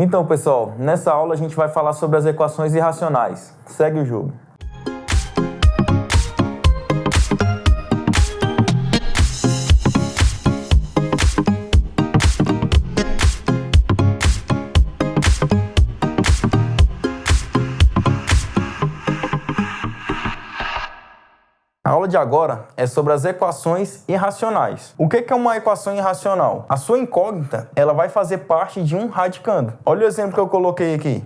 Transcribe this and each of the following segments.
Então, pessoal, nessa aula a gente vai falar sobre as equações irracionais. Segue o jogo. A aula de agora é sobre as equações irracionais. O que é uma equação irracional? A sua incógnita, ela vai fazer parte de um radicando. Olha o exemplo que eu coloquei aqui.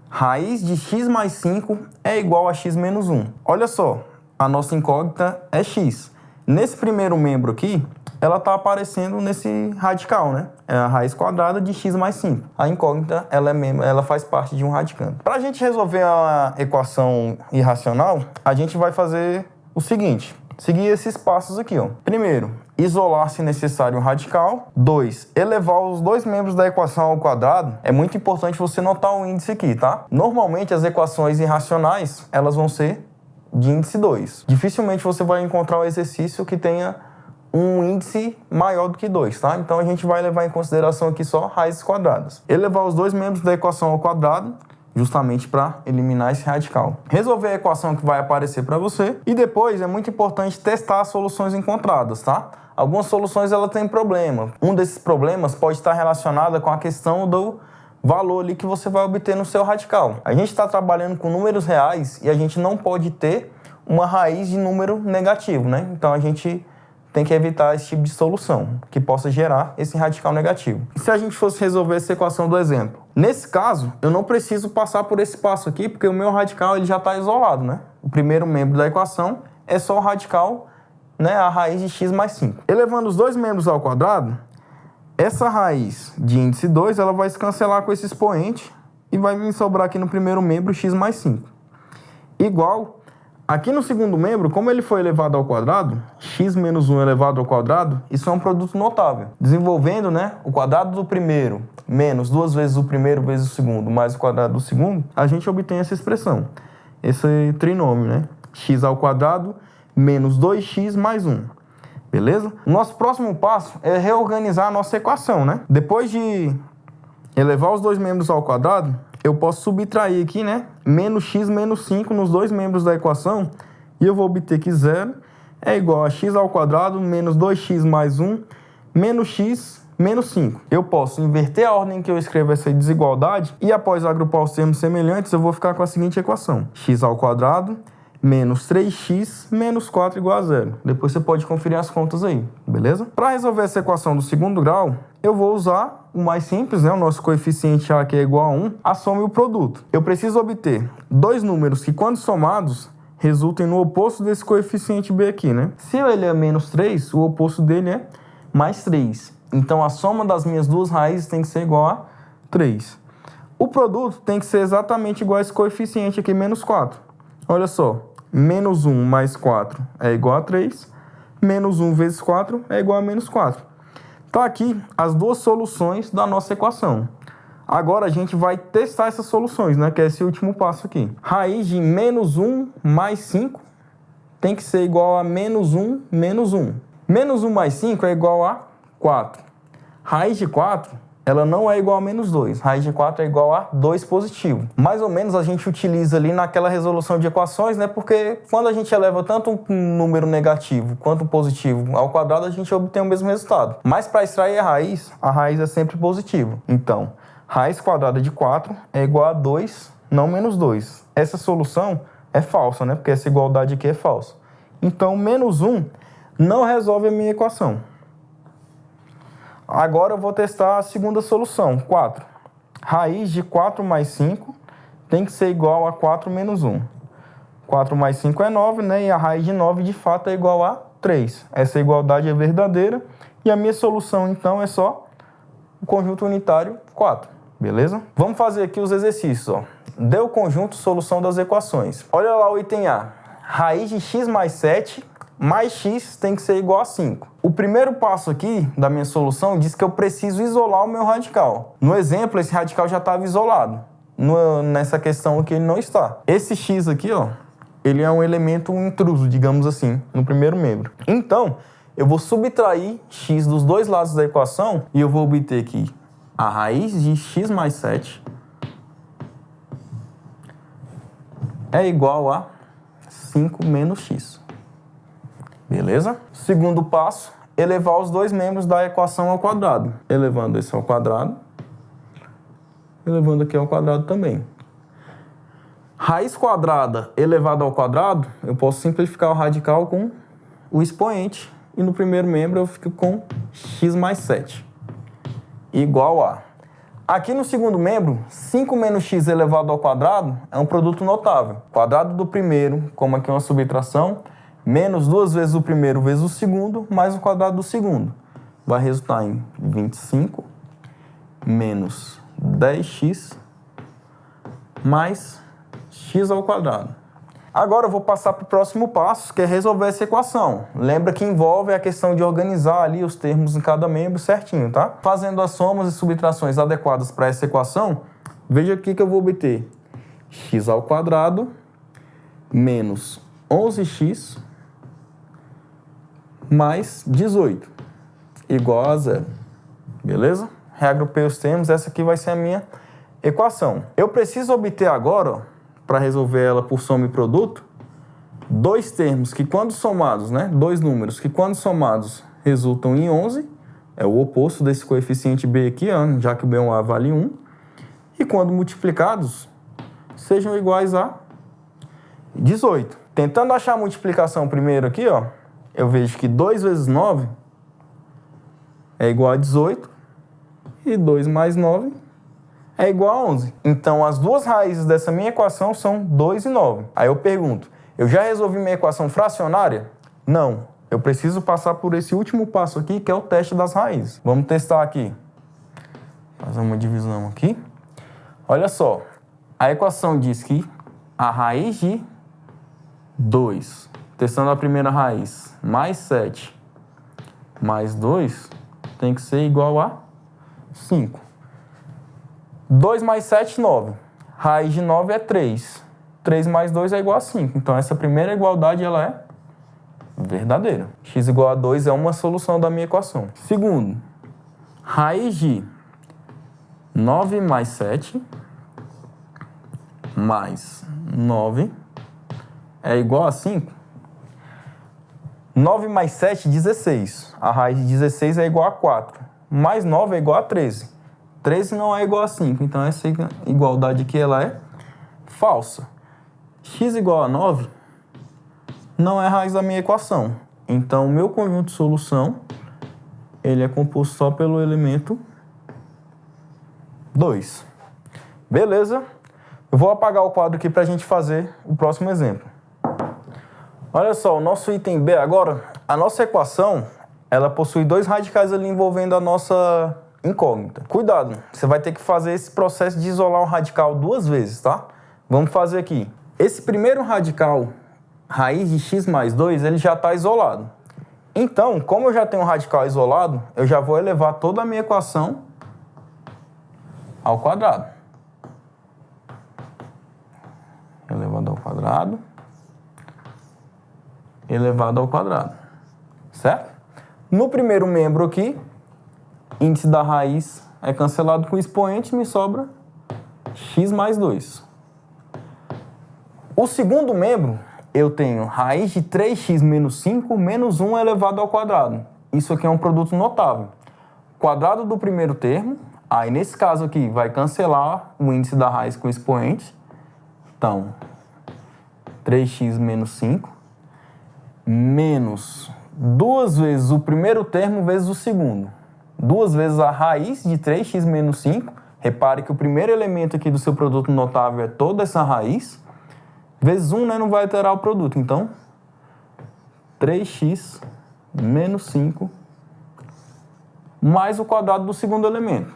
Raiz de x mais 5 é igual a x menos 1. Olha só, a nossa incógnita é x. Nesse primeiro membro aqui, ela está aparecendo nesse radical, né? É a raiz quadrada de x mais 5. A incógnita, ela faz parte de um radicando. Para a gente resolver a equação irracional, a gente vai fazer o seguinte, seguir esses passos aqui, ó. Primeiro, isolar se necessário um radical. 2, elevar os dois membros da equação ao quadrado. É muito importante você notar o índice aqui, tá? Normalmente as equações irracionais, elas vão ser de índice 2. Dificilmente você vai encontrar um exercício que tenha um índice maior do que 2, tá? Então a gente vai levar em consideração aqui só raízes quadradas. Elevar os dois membros da equação ao quadrado, justamente para eliminar esse radical. Resolver a equação que vai aparecer para você e depois é muito importante testar as soluções encontradas, tá? Algumas soluções ela tem problema. Um desses problemas pode estar relacionado com a questão do valor ali que você vai obter no seu radical. A gente está trabalhando com números reais e a gente não pode ter uma raiz de número negativo, né? Então a gente tem que evitar esse tipo de solução, que possa gerar esse radical negativo. E se a gente fosse resolver essa equação do exemplo? Nesse caso, eu não preciso passar por esse passo aqui, porque o meu radical ele já está isolado, né? O primeiro membro da equação é só o radical, né? A raiz de x mais 5. Elevando os dois membros ao quadrado, essa raiz de índice 2, ela vai se cancelar com esse expoente e vai me sobrar aqui no primeiro membro x mais 5. Igual, aqui no segundo membro, como ele foi elevado ao quadrado, x menos 1 elevado ao quadrado, isso é um produto notável. Desenvolvendo, né, o quadrado do primeiro menos 2 vezes o primeiro vezes o segundo mais o quadrado do segundo, a gente obtém essa expressão, esse trinômio, né? X ao quadrado menos 2x mais 1. Beleza? O nosso próximo passo é reorganizar a nossa equação, né? Depois de elevar os dois membros ao quadrado, eu posso subtrair aqui, né? Menos x menos 5 nos dois membros da equação. E eu vou obter que 0 é igual a x ao quadrado menos 2x mais 1 menos x menos 5. Eu posso inverter a ordem que eu escrevo essa desigualdade e após agrupar os termos semelhantes, eu vou ficar com a seguinte equação. X ao quadrado menos 3x menos 4 igual a 0. Depois você pode conferir as contas aí, beleza? Para resolver essa equação do segundo grau, eu vou usar o mais simples, né? O nosso coeficiente A, que é igual a 1, a soma e o produto. Eu preciso obter dois números que, quando somados, resultem no oposto desse coeficiente B aqui, né? Se ele é menos 3, o oposto dele é mais 3. Então, a soma das minhas duas raízes tem que ser igual a 3. O produto tem que ser exatamente igual a esse coeficiente aqui, menos 4. Olha só, menos 1 mais 4 é igual a 3. Menos 1 vezes 4 é igual a menos 4. Tá aqui as duas soluções da nossa equação. Agora a gente vai testar essas soluções, né? Que é esse último passo aqui. Raiz de menos 1 mais 5 tem que ser igual a menos 1 menos 1. Menos 1 mais 5 é igual a 4. Raiz de 4, ela não é igual a menos 2. Raiz de 4 é igual a 2 positivo. Mais ou menos a gente utiliza ali naquela resolução de equações, né? Porque quando a gente eleva tanto um número negativo quanto um positivo ao quadrado, a gente obtém o mesmo resultado. Mas para extrair a raiz é sempre positiva. Então, raiz quadrada de 4 é igual a 2, não menos 2. Essa solução é falsa, né? Porque essa igualdade aqui é falsa. Então, menos 1 não resolve a minha equação. Agora eu vou testar a segunda solução, 4. Raiz de 4 mais 5 tem que ser igual a 4 menos 1. 4 mais 5 é 9, né? E a raiz de 9, de fato, é igual a 3. Essa igualdade é verdadeira. E a minha solução, então, é só o conjunto unitário 4. Beleza? Vamos fazer aqui os exercícios, ó. Deu o conjunto solução das equações. Olha lá o item A. Raiz de x mais 7 mais x tem que ser igual a 5. O primeiro passo aqui da minha solução diz que eu preciso isolar o meu radical. No exemplo, esse radical já estava isolado. Nessa questão aqui ele não está. Esse x aqui, ó, ele é um elemento intruso, digamos assim, no primeiro membro. Então, eu vou subtrair x dos dois lados da equação e eu vou obter que a raiz de x mais 7 é igual a 5 menos x. Beleza? Segundo passo, elevar os dois membros da equação ao quadrado. Elevando esse ao quadrado, elevando aqui ao quadrado também. Raiz quadrada elevada ao quadrado, eu posso simplificar o radical com o expoente. E no primeiro membro eu fico com x mais 7 igual a... Aqui no segundo membro, 5 menos x elevado ao quadrado é um produto notável. Quadrado do primeiro, como aqui é uma subtração, menos 2 vezes o primeiro vezes o segundo, mais o quadrado do segundo. Vai resultar em 25 menos 10x mais x ao quadrado. Agora eu vou passar para o próximo passo, que é resolver essa equação. Lembra que envolve a questão de organizar ali os termos em cada membro certinho, tá? Fazendo as somas e subtrações adequadas para essa equação, veja aqui que eu vou obter x ao quadrado menos 11x mais 18 igual a 0. Beleza? Reagrupei os termos, essa aqui vai ser a minha equação. Eu preciso obter agora, ó, para resolver ela por soma e produto, dois termos que quando somados, né, dois números que quando somados resultam em 11, é o oposto desse coeficiente b aqui, ó, já que o b1a vale 1, e quando multiplicados, sejam iguais a 18. Tentando achar a multiplicação primeiro aqui, ó, eu vejo que 2 vezes 9 é igual a 18, e 2 mais 9 é igual a 11. Então, as duas raízes dessa minha equação são 2 e 9. Aí eu pergunto, eu já resolvi minha equação fracionária? Não. Eu preciso passar por esse último passo aqui, que é o teste das raízes. Vamos testar aqui. Fazer uma divisão aqui. Olha só, a equação diz que a raiz de 2, testando a primeira raiz, mais 7, mais 2, tem que ser igual a 5. 2 mais 7, 9. Raiz de 9 é 3. 3 mais 2 é igual a 5. Então, essa primeira igualdade, ela é verdadeira. X igual a 2 é uma solução da minha equação. Segundo, raiz de 9 mais 7 mais 9 é igual a 5. 9 mais 7, 16. A raiz de 16 é igual a 4. Mais 9 é igual a 13. 13 não é igual a 5, então essa igualdade aqui ela é falsa. X igual a 9 não é a raiz da minha equação. Então, o meu conjunto de solução ele é composto só pelo elemento 2. Beleza? Eu vou apagar o quadro aqui para a gente fazer o próximo exemplo. Olha só, o nosso item B agora, a nossa equação, ela possui dois radicais ali envolvendo a nossa incógnita. Cuidado, você vai ter que fazer esse processo de isolar um radical duas vezes, tá? Vamos fazer aqui. Esse primeiro radical, raiz de x mais 2, ele já está isolado. Então, como eu já tenho um radical isolado, eu já vou elevar toda a minha equação ao quadrado. Elevado ao quadrado. Elevado ao quadrado. Certo? No primeiro membro aqui, índice da raiz é cancelado com o expoente, me sobra x mais 2. O segundo membro, eu tenho raiz de 3x menos 5 menos 1 elevado ao quadrado. Isso aqui é um produto notável. Quadrado do primeiro termo, aí nesse caso aqui vai cancelar o índice da raiz com o expoente. Então, 3x menos 5 menos 2 vezes o primeiro termo vezes o segundo. 2 vezes a raiz de 3x menos 5. Repare que o primeiro elemento aqui do seu produto notável é toda essa raiz. Vezes 1, né, não vai alterar o produto. Então, 3x menos 5 mais o quadrado do segundo elemento.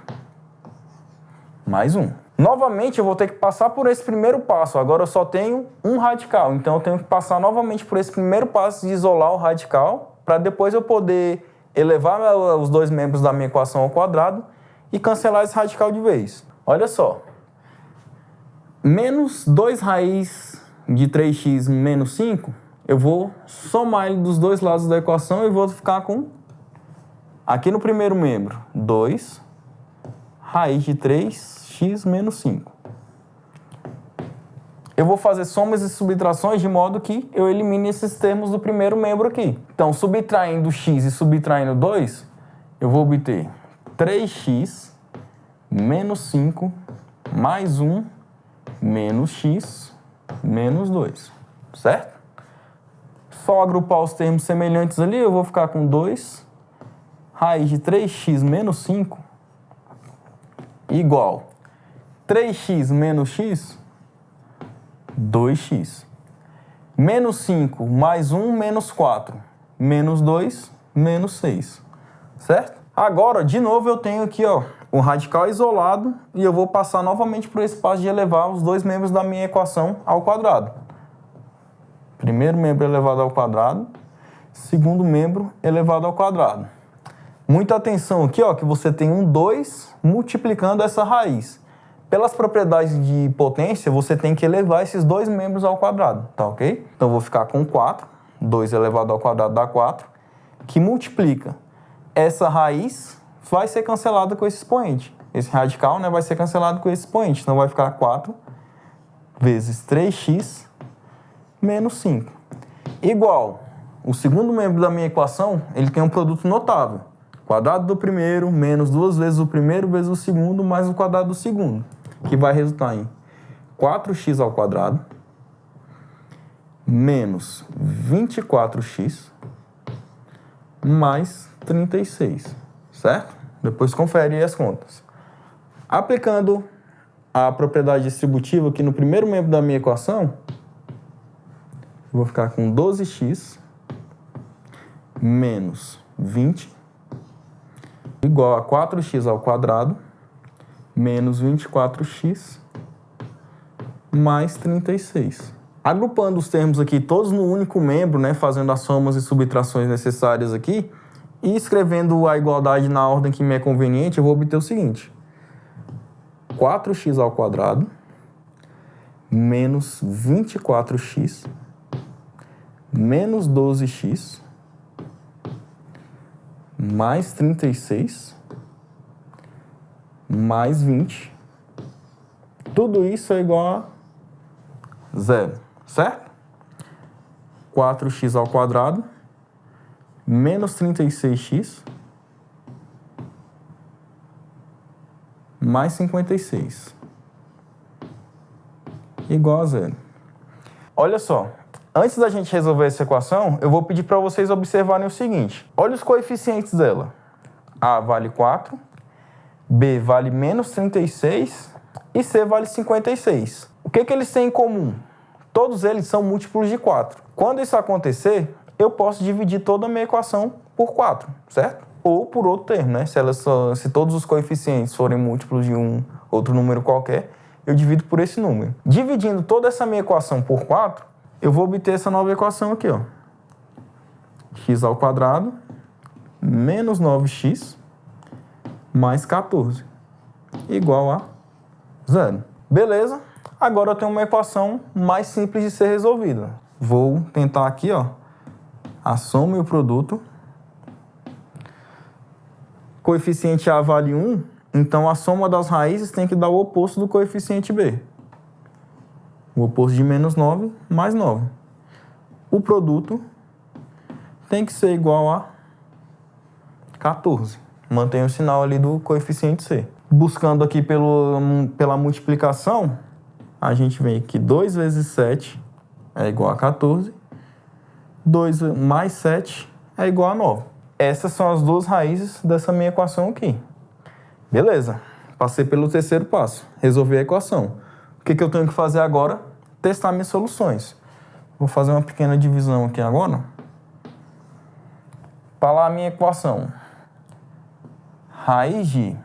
Mais 1. Novamente, eu vou ter que passar por esse primeiro passo. Agora eu só tenho um radical. Então, eu tenho que passar novamente por esse primeiro passo de isolar o radical para depois eu poder elevar os dois membros da minha equação ao quadrado e cancelar esse radical de vez. Olha só. Menos 2 raiz de 3x menos 5, eu vou somar ele dos dois lados da equação e vou ficar com, aqui no primeiro membro, 2 raiz de 3x menos 5. Eu vou fazer somas e subtrações de modo que eu elimine esses termos do primeiro membro aqui. Então, subtraindo x e subtraindo 2, eu vou obter 3x menos 5 mais 1 menos x menos 2, certo? Só agrupar os termos semelhantes ali, eu vou ficar com 2 raiz de 3x menos 5 igual 3x menos x, 2x. Menos 5 mais 1 menos 4, menos 2, menos 6, certo? Agora, de novo, eu tenho aqui o radical isolado e eu vou passar novamente para o espaço de elevar os dois membros da minha equação ao quadrado. Primeiro membro elevado ao quadrado, segundo membro elevado ao quadrado. Muita atenção aqui, que você tem um 2 multiplicando essa raiz. Pelas propriedades de potência, você tem que elevar esses dois membros ao quadrado, tá ok? Então, eu vou ficar com 4, 2 elevado ao quadrado dá 4, que multiplica. Essa raiz vai ser cancelada com esse expoente. Esse radical, vai ser cancelado com esse expoente. Então, vai ficar 4 vezes 3x menos 5. Igual, o segundo membro da minha equação, ele tem um produto notável. Quadrado do primeiro menos 2 vezes o primeiro vezes o segundo mais o quadrado do segundo, que vai resultar em 4x ao quadrado menos 24x mais 36, certo? Depois confere aí as contas. Aplicando a propriedade distributiva aqui no primeiro membro da minha equação, eu vou ficar com 12x menos 20 igual a 4x ao quadrado menos 24x mais 36. Agrupando os termos aqui todos no único membro, fazendo as somas e subtrações necessárias aqui e escrevendo a igualdade na ordem que me é conveniente, eu vou obter o seguinte: 4x ao quadrado menos 24x menos 12x mais 36 mais 20. Tudo isso é igual a 0, certo? 4x ao quadrado menos 36x mais 56 igual a 0. Olha só. Antes da gente resolver essa equação, eu vou pedir para vocês observarem o seguinte. Olha os coeficientes dela. A vale 4, B vale menos 36 e C vale 56. O que eles têm em comum? Todos eles são múltiplos de 4. Quando isso acontecer, eu posso dividir toda a minha equação por 4, certo? Ou por outro termo, Se todos os coeficientes forem múltiplos de um outro número qualquer, eu divido por esse número. Dividindo toda essa minha equação por 4, eu vou obter essa nova equação aqui, x ao quadrado menos 9x mais 14 igual a 0. Beleza? Agora eu tenho uma equação mais simples de ser resolvida. Vou tentar aqui, a soma e o produto. Coeficiente A vale 1, então a soma das raízes tem que dar o oposto do coeficiente B. O oposto de menos 9 mais 9. O produto tem que ser igual a 14. Mantém o sinal ali do coeficiente C. Buscando aqui pela multiplicação, a gente vem que 2 vezes 7 é igual a 14. 2 mais 7 é igual a 9. Essas são as duas raízes dessa minha equação aqui. Beleza. Passei pelo terceiro passo. Resolver a equação. O que eu tenho que fazer agora? Testar minhas soluções. Vou fazer uma pequena divisão aqui agora. Para lá a minha equação. Raiz de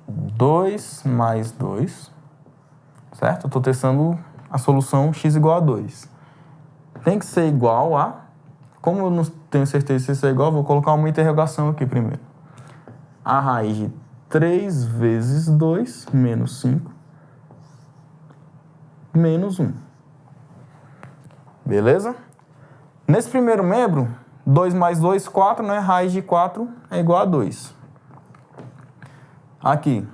2 mais 2, certo? Eu estou testando a solução x igual a 2. Tem que ser igual a... Como eu não tenho certeza se isso é igual, vou colocar uma interrogação aqui primeiro. A raiz de 3 vezes 2 menos 5 menos 1. Beleza? Nesse primeiro membro, 2 mais 2, 4, Raiz de 4 é igual a 2. Aqui,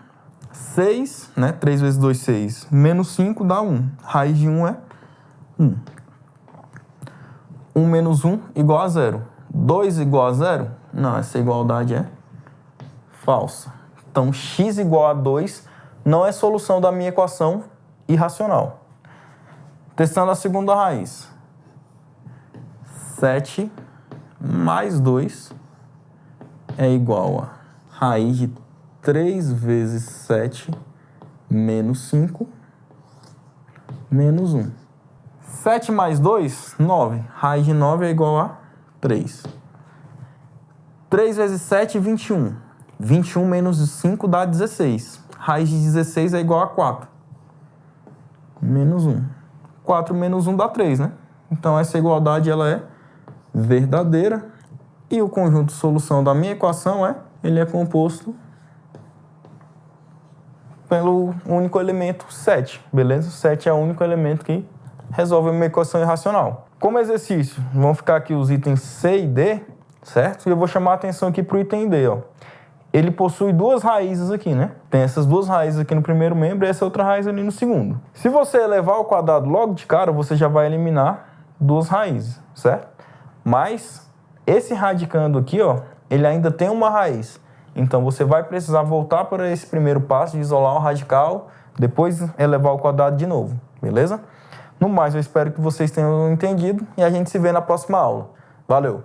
6, né? 3 vezes 2, 6. Menos 5 dá 1. Raiz de 1 é 1. 1 menos 1 igual a 0. 2 igual a 0? Não, essa igualdade é falsa. Então, x igual a 2 não é solução da minha equação irracional. Testando a segunda raiz. 7 mais 2 é igual a raiz de 3 vezes 7 menos 5 menos 1. 7 mais 2, 9. Raiz de 9 é igual a 3. 3 vezes 7, 21. 21 menos 5 dá 16. Raiz de 16 é igual a 4. Menos 1. 4 menos 1 dá 3, né? Então, essa igualdade ela é verdadeira. E o conjunto de solução da minha equação ele é composto pelo único elemento 7, beleza? 7 é o único elemento que resolve uma equação irracional. Como exercício, vão ficar aqui os itens C e D, certo? E eu vou chamar a atenção aqui para o item D, ó. Ele possui duas raízes aqui, né? Tem essas duas raízes aqui no primeiro membro e essa outra raiz ali no segundo. Se você elevar ao quadrado logo de cara, você já vai eliminar duas raízes, certo? Mas esse radicando aqui, ó, ele ainda tem uma raiz. Então, você vai precisar voltar para esse primeiro passo de isolar o radical, depois elevar ao quadrado de novo, beleza? No mais, eu espero que vocês tenham entendido e a gente se vê na próxima aula. Valeu!